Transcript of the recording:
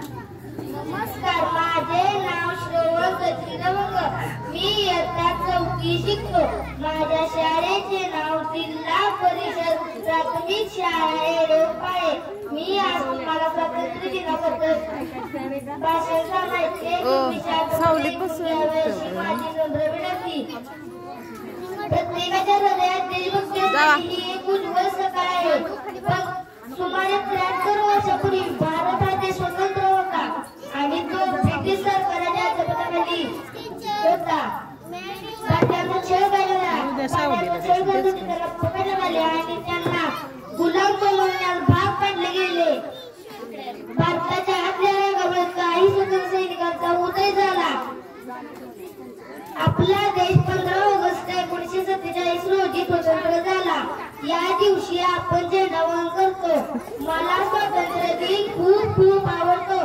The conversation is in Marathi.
नमस्कार, माझे नाव श्रवण सचिनवकर. मी इयत्ता 4वी शिकतो. माझ्या शाळेचे नाव जिल्हा परिषद प्राथमिक शाळा येडोपाळे. मी आज तुम्हाला स्वातंत्र्य दिनाबद्दल भाषण सांगायचे. माझी नम्र विनंती. प्रत्येकाच्या हृदयात देशभक्ती ही एक उज्ज्वल सकाळ आहे. पण सुमारे 73 वर्षापूर्वी भारत हा देश स्वतंत्र होता आणि तो ब्रिटिश सरकारच्या अधिपत्याखाली होता. भारताचा छळ त्याला पकडण्यात आले आणि त्यांना गुलाम बनवण्यास भाग पाडले गेले. भारताच्या आतल्या भागावर काही स्वतंत्र सैनिकांचा उदय झाला. आपला देश 15 ऑगस्ट 1947 रोजी स्वतंत्र झाला. या दिवशी आपण झेंडावंदन करतो. मला स्वातंत्र्य दिन खूप आवडतो.